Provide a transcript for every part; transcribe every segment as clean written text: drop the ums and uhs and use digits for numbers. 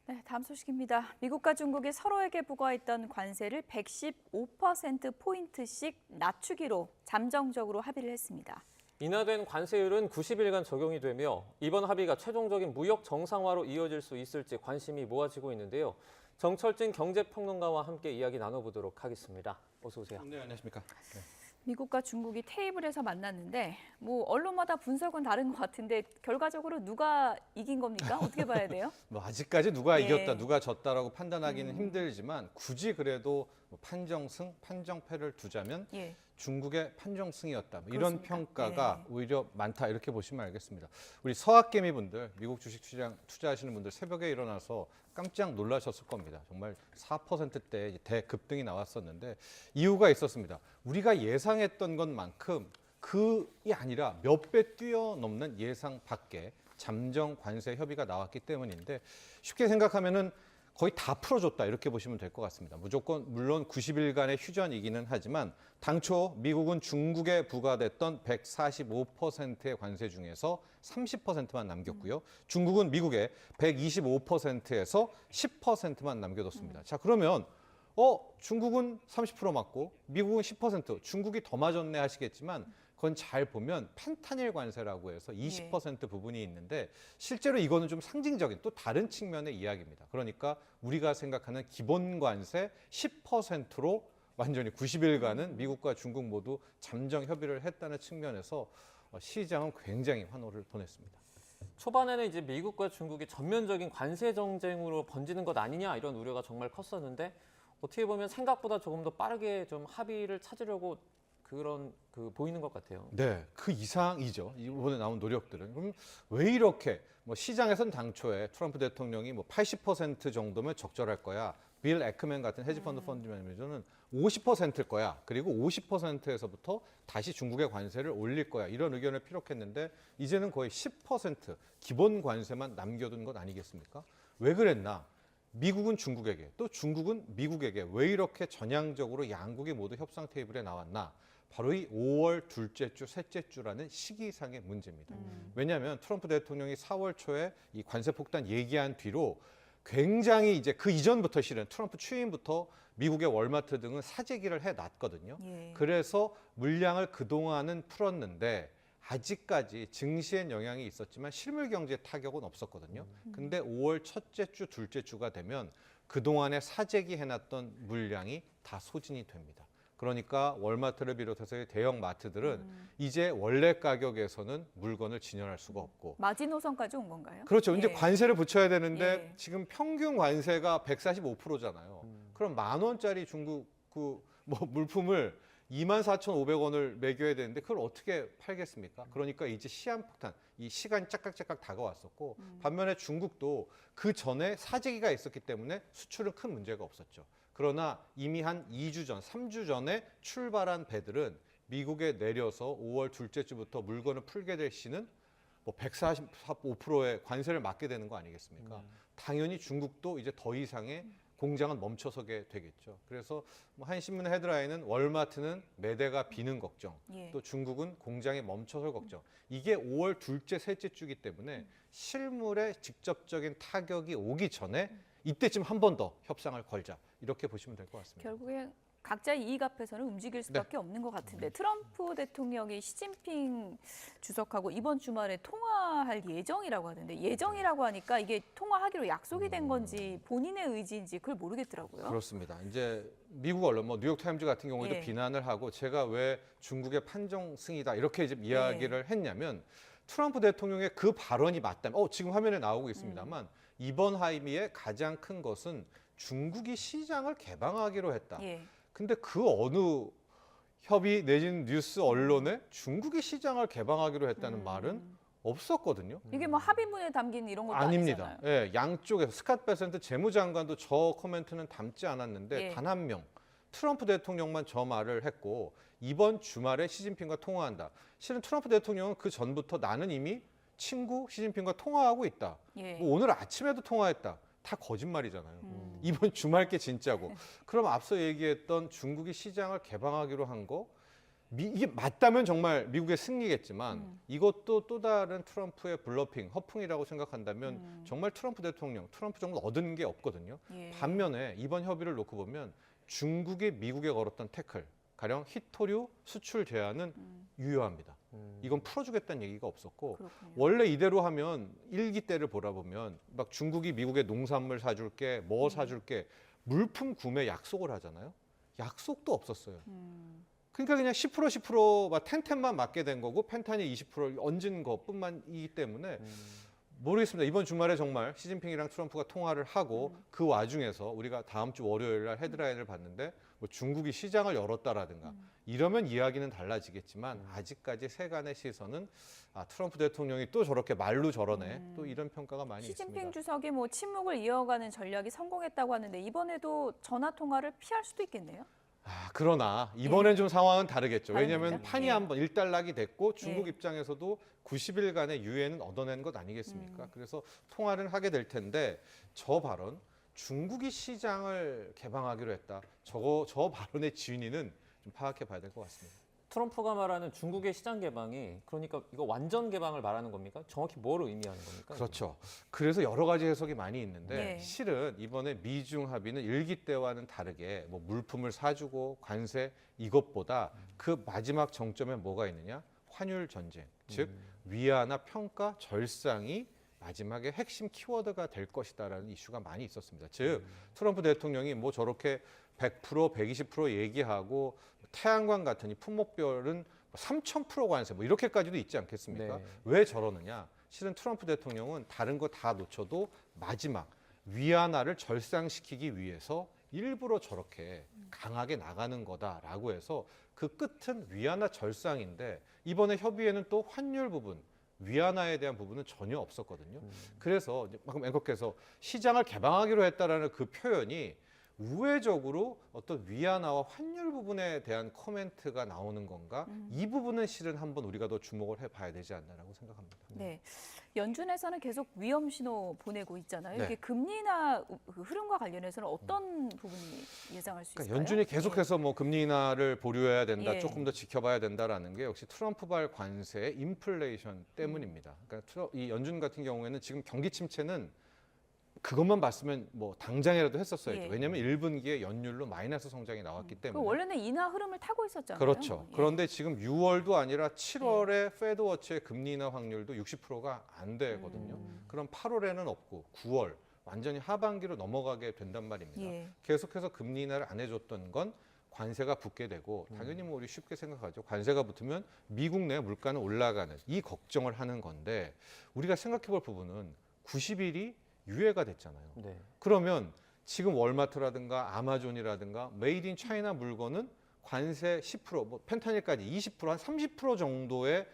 네, 다음 소식입니다. 미국과 중국이 서로에게 부과했던 관세를 115%포인트씩 낮추기로 잠정적으로 합의를 했습니다. 인하된 관세율은 90일간 적용이 되며 이번 합의가 최종적인 무역 정상화로 이어질 수 있을지 관심이 모아지고 있는데요. 정철진 경제평론가와 함께 이야기 나눠보도록 하겠습니다. 어서 오세요. 네, 안녕하십니까. 네. 미국과 중국이 테이블에서 만났는데 언론마다 분석은 다른 것 같은데 결과적으로 누가 이긴 겁니까? 어떻게 봐야 돼요? 뭐 아직까지 누가 예. 이겼다, 누가 졌다라고 판단하기는 힘들지만 굳이 그래도 뭐 판정승, 판정패를 두자면 예. 중국의 판정승이었다. 뭐 이런 그렇습니까? 평가가 예. 오히려 많다 이렇게 보시면 알겠습니다. 우리 서학개미 분들, 미국 주식 투자하시는 분들 새벽에 일어나서 깜짝 놀라셨을 겁니다. 정말 4%대 대급등이 나왔었는데 이유가 있었습니다. 우리가 예상했던 것만큼 그이 아니라 몇 배 뛰어넘는 예상 밖의 잠정 관세 협의가 나왔기 때문인데 쉽게 생각하면은 거의 다 풀어줬다 이렇게 보시면 될 것 같습니다. 물론 90일간의 휴전이기는 하지만 당초 미국은 중국에 부과됐던 145%의 관세 중에서 30%만 남겼고요. 중국은 미국에 125%에서 10%만 남겨뒀습니다. 자, 그러면 중국은 30% 맞고 미국은 10%, 중국이 더 맞았네 하시겠지만 그건 잘 보면 펜타닐 관세라고 해서 20% 부분이 있는데 실제로 이거는 좀 상징적인 또 다른 측면의 이야기입니다. 그러니까 우리가 생각하는 기본 관세 10%로 완전히 90일간은 미국과 중국 모두 잠정 협의를 했다는 측면에서 시장은 굉장히 환호를 보냈습니다. 초반에는 이제 미국과 중국이 전면적인 관세 정쟁으로 번지는 것 아니냐 이런 우려가 정말 컸었는데 어떻게 보면 생각보다 조금 더 빠르게 좀 합의를 찾으려고 보이는 것 같아요. 네, 그 이상이죠. 이번에 나온 노력들은. 그럼 왜 이렇게 시장에선 당초에 트럼프 대통령이 80% 정도면 적절할 거야. 빌 에크맨 같은 헤지펀드 펀드 매니저는 50%일 거야. 그리고 50%에서부터 다시 중국의 관세를 올릴 거야. 이런 의견을 피력했는데 이제는 거의 10% 기본 관세만 남겨둔 것 아니겠습니까? 왜 그랬나? 미국은 중국에게 또 중국은 미국에게 왜 이렇게 전향적으로 양국이 모두 협상 테이블에 나왔나? 바로 이 5월 둘째 주, 셋째 주라는 시기상의 문제입니다. 왜냐하면 트럼프 대통령이 4월 초에 이 관세 폭탄 얘기한 뒤로 굉장히 이제 그 이전부터 실은 트럼프 취임부터 미국의 월마트 등은 사재기를 해놨거든요. 예. 그래서 물량을 그동안은 풀었는데 아직까지 증시엔 영향이 있었지만 실물 경제에 타격은 없었거든요. 근데 5월 첫째 주, 둘째 주가 되면 그동안에 사재기 해놨던 물량이 다 소진이 됩니다. 그러니까 월마트를 비롯해서 대형 마트들은 이제 원래 가격에서는 물건을 진열할 수가 없고 마지노선까지 온 건가요? 그렇죠. 예. 이제 관세를 붙여야 되는데 예. 지금 평균 관세가 145%잖아요. 그럼 10,000원짜리 중국 물품을 24,500원을 매겨야 되는데 그걸 어떻게 팔겠습니까? 그러니까 이제 시한폭탄, 이 시간이 짝깍짝깍 다가왔었고 반면에 중국도 그 전에 사재기가 있었기 때문에 수출은 큰 문제가 없었죠. 그러나 이미 한 2주 전, 3주 전에 출발한 배들은 미국에 내려서 5월 둘째 주부터 물건을 풀게 될 시는 145%의 관세를 맞게 되는 거 아니겠습니까? 당연히 중국도 이제 더 이상의 공장은 멈춰서게 되겠죠. 그래서 한 신문 헤드라인은 월마트는 매대가 비는 걱정, 예. 또 중국은 공장이 멈춰서 걱정. 이게 5월 둘째, 셋째 주기 때문에 실물에 직접적인 타격이 오기 전에 이때쯤 한 번 더 협상을 걸자. 이렇게 보시면 될 것 같습니다. 결국에 각자의 이익 앞에서는 움직일 수밖에 없는 것 같은데 트럼프 대통령이 시진핑 주석하고 이번 주말에 통화할 예정이라고 하는데 예정이라고 하니까 이게 통화하기로 약속이 된 건지 본인의 의지인지 그걸 모르겠더라고요. 그렇습니다. 이제 미국 언론, 뉴욕타임즈 같은 경우에도 예. 비난을 하고 제가 왜 중국의 판정승이다 이렇게 이제 이야기를 했냐면 트럼프 대통령의 그 발언이 맞다면 지금 화면에 나오고 있습니다만 이번 합의의 가장 큰 것은 중국이 시장을 개방하기로 했다. 예. 근데 그 어느 협의 내지는 뉴스 언론에 중국이 시장을 개방하기로 했다는 말은 없었거든요. 이게 합의문에 담긴 이런 것도 아닙니다. 아니잖아요. 예, 양쪽에서 스캇 베센트 재무장관도 저 코멘트는 담지 않았는데 예. 단 한 명 트럼프 대통령만 저 말을 했고 이번 주말에 시진핑과 통화한다. 실은 트럼프 대통령은 그 전부터 나는 이미 친구 시진핑과 통화하고 있다. 예. 오늘 아침에도 통화했다. 다 거짓말이잖아요. 이번 주말 게 진짜고. 그럼 앞서 얘기했던 중국이 시장을 개방하기로 한 거 이게 맞다면 정말 미국의 승리겠지만 이것도 또 다른 트럼프의 블러핑, 허풍이라고 생각한다면 정말 트럼프 대통령, 트럼프 정부 얻은 게 없거든요. 예. 반면에 이번 협의를 놓고 보면 중국이 미국에 걸었던 태클, 가령 히토류 수출 제한은 유효합니다. 이건 풀어주겠다는 얘기가 없었고 그렇군요. 원래 이대로 하면 일기 때를 보라보면 막 중국이 미국에 농산물 사줄게, 뭐 사줄게 물품 구매 약속을 하잖아요. 약속도 없었어요. 그러니까 그냥 10%막 텐텐만 맞게 된 거고 펜탄이 20% 얹은 것뿐만이기 때문에 모르겠습니다. 이번 주말에 정말 시진핑이랑 트럼프가 통화를 하고 그 와중에서 우리가 다음 주 월요일 날 헤드라인을 봤는데 뭐 중국이 시장을 열었다라든가 이러면 이야기는 달라지겠지만 아직까지 세간의 시선은 트럼프 대통령이 또 저렇게 말로 저러네 또 이런 평가가 많이 시진핑 있습니다. 주석이 뭐 침묵을 이어가는 전략이 성공했다고 하는데 이번에도 전화 통화를 피할 수도 있겠네요. 그러나 이번엔 좀 상황은 다르겠죠. 왜냐하면 다릅니까? 판이 예. 한번 일단락이 됐고 중국 예. 입장에서도 90일간의 유예는 얻어낸 것 아니겠습니까? 그래서 통화를 하게 될 텐데 저 발언 중국이 시장을 개방하기로 했다. 저 발언의 진위는 좀 파악해 봐야 될 것 같습니다. 트럼프가 말하는 중국의 시장 개방이 그러니까 이거 완전 개방을 말하는 겁니까? 정확히 뭘 의미하는 겁니까? 그렇죠. 그래서 여러 가지 해석이 많이 있는데 네. 실은 이번에 미중 합의는 일기 때와는 다르게 뭐 물품을 사주고 관세 이것보다 그 마지막 정점에 뭐가 있느냐? 환율 전쟁, 즉 위안화 평가 절상이 마지막에 핵심 키워드가 될 것이다라는 이슈가 많이 있었습니다. 즉 트럼프 대통령이 뭐 저렇게 100%, 120% 얘기하고 태양광 같은 이 품목별은 3,000% 관세 뭐 이렇게까지도 있지 않겠습니까? 네. 왜 저러느냐? 실은 트럼프 대통령은 다른 거 다 놓쳐도 마지막 위안화를 절상시키기 위해서 일부러 저렇게 강하게 나가는 거다라고 해서 그 끝은 위안화 절상인데 이번에 협의에는 또 환율 부분 위안화에 대한 부분은 전혀 없었거든요. 그래서 이제 방금 앵커께서 시장을 개방하기로 했다라는 그 표현이 우회적으로 어떤 위안화와 환율 부분에 대한 코멘트가 나오는 건가? 이 부분은 실은 한번 우리가 더 주목을 해봐야 되지 않나라고 생각합니다. 네. 연준에서는 계속 위험 신호 보내고 있잖아요. 네. 이게 금리 인하 그 흐름과 관련해서는 어떤 부분이 예상할 수 있을까요? 그러니까 연준이 계속해서 뭐 금리 인하를 보류해야 된다, 예. 조금 더 지켜봐야 된다라는 게 역시 트럼프발 관세의 인플레이션 때문입니다. 그러니까 이 연준 같은 경우에는 지금 경기 침체는 그것만 봤으면 뭐 당장이라도 했었어야죠. 예. 왜냐하면 1분기에 연율로 마이너스 성장이 나왔기 그 때문에. 원래는 인하 흐름을 타고 있었잖아요. 그렇죠. 예. 그런데 지금 6월도 아니라 7월에 페드워치의 금리 인하 확률도 60%가 안 되거든요. 그럼 8월에는 없고 9월 완전히 하반기로 넘어가게 된단 말입니다. 예. 계속해서 금리 인하를 안 해줬던 건 관세가 붙게 되고 당연히 뭐 우리 쉽게 생각하죠. 관세가 붙으면 미국 내 물가는 올라가는 이 걱정을 하는 건데 우리가 생각해 볼 부분은 90일이 유예가 됐잖아요. 네. 그러면 지금 월마트라든가 아마존이라든가 메이드 인 차이나 물건은 관세 10%, 뭐 펜타닐까지 20%, 한 30% 정도의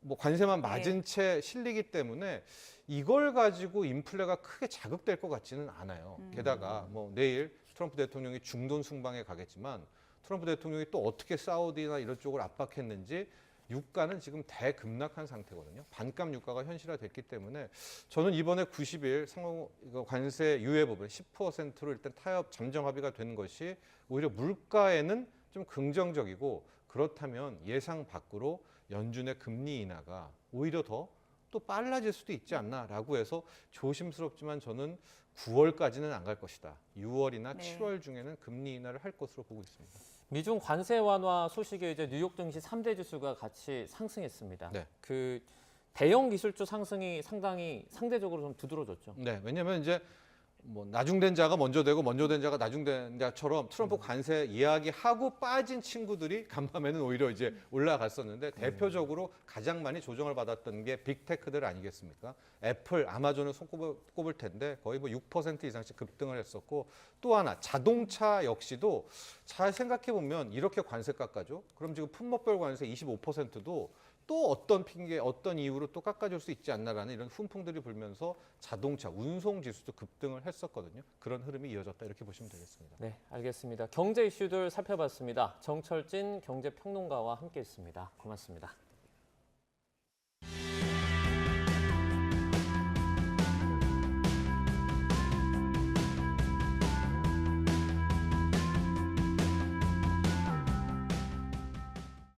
뭐 관세만 맞은 채 실리기 때문에 이걸 가지고 인플레가 크게 자극될 것 같지는 않아요. 게다가 뭐 내일 트럼프 대통령이 중돈 순방에 가겠지만 트럼프 대통령이 또 어떻게 사우디나 이런 쪽을 압박했는지 유가는 지금 대급락한 상태거든요. 반값 유가가 현실화됐기 때문에 저는 이번에 90일 관세 유예 부분 10%로 일단 타협 잠정 합의가 된 것이 오히려 물가에는 좀 긍정적이고 그렇다면 예상 밖으로 연준의 금리 인하가 오히려 더 또 빨라질 수도 있지 않나라고 해서 조심스럽지만 저는 9월까지는 안 갈 것이다. 6월이나 네. 7월 중에는 금리 인하를 할 것으로 보고 있습니다. 미중 관세 완화 소식에 이제 뉴욕 증시 3대 지수가 같이 상승했습니다. 네. 그 대형 기술주 상승이 상당히 상대적으로 좀 두드러졌죠. 네, 왜냐하면 이제 뭐 나중된 자가 먼저 되고 먼저 된 자가 나중된 자처럼 트럼프 관세 이야기하고 빠진 친구들이 간밤에는 오히려 이제 올라갔었는데 대표적으로 가장 많이 조정을 받았던 게 빅테크들 아니겠습니까? 애플, 아마존을 손꼽을 텐데 거의 뭐 6% 이상씩 급등을 했었고 또 하나 자동차 역시도 잘 생각해 보면 이렇게 관세 깎아줘? 그럼 지금 품목별 관세 25%도 또 어떤 핑계, 어떤 이유로 또 깎아줄 수 있지 않나라는 이런 훈풍들이 불면서 자동차, 운송 지수도 급등을 했었거든요. 그런 흐름이 이어졌다 이렇게 보시면 되겠습니다. 네, 알겠습니다. 경제 이슈들 살펴봤습니다. 정철진 경제평론가와 함께했습니다. 고맙습니다.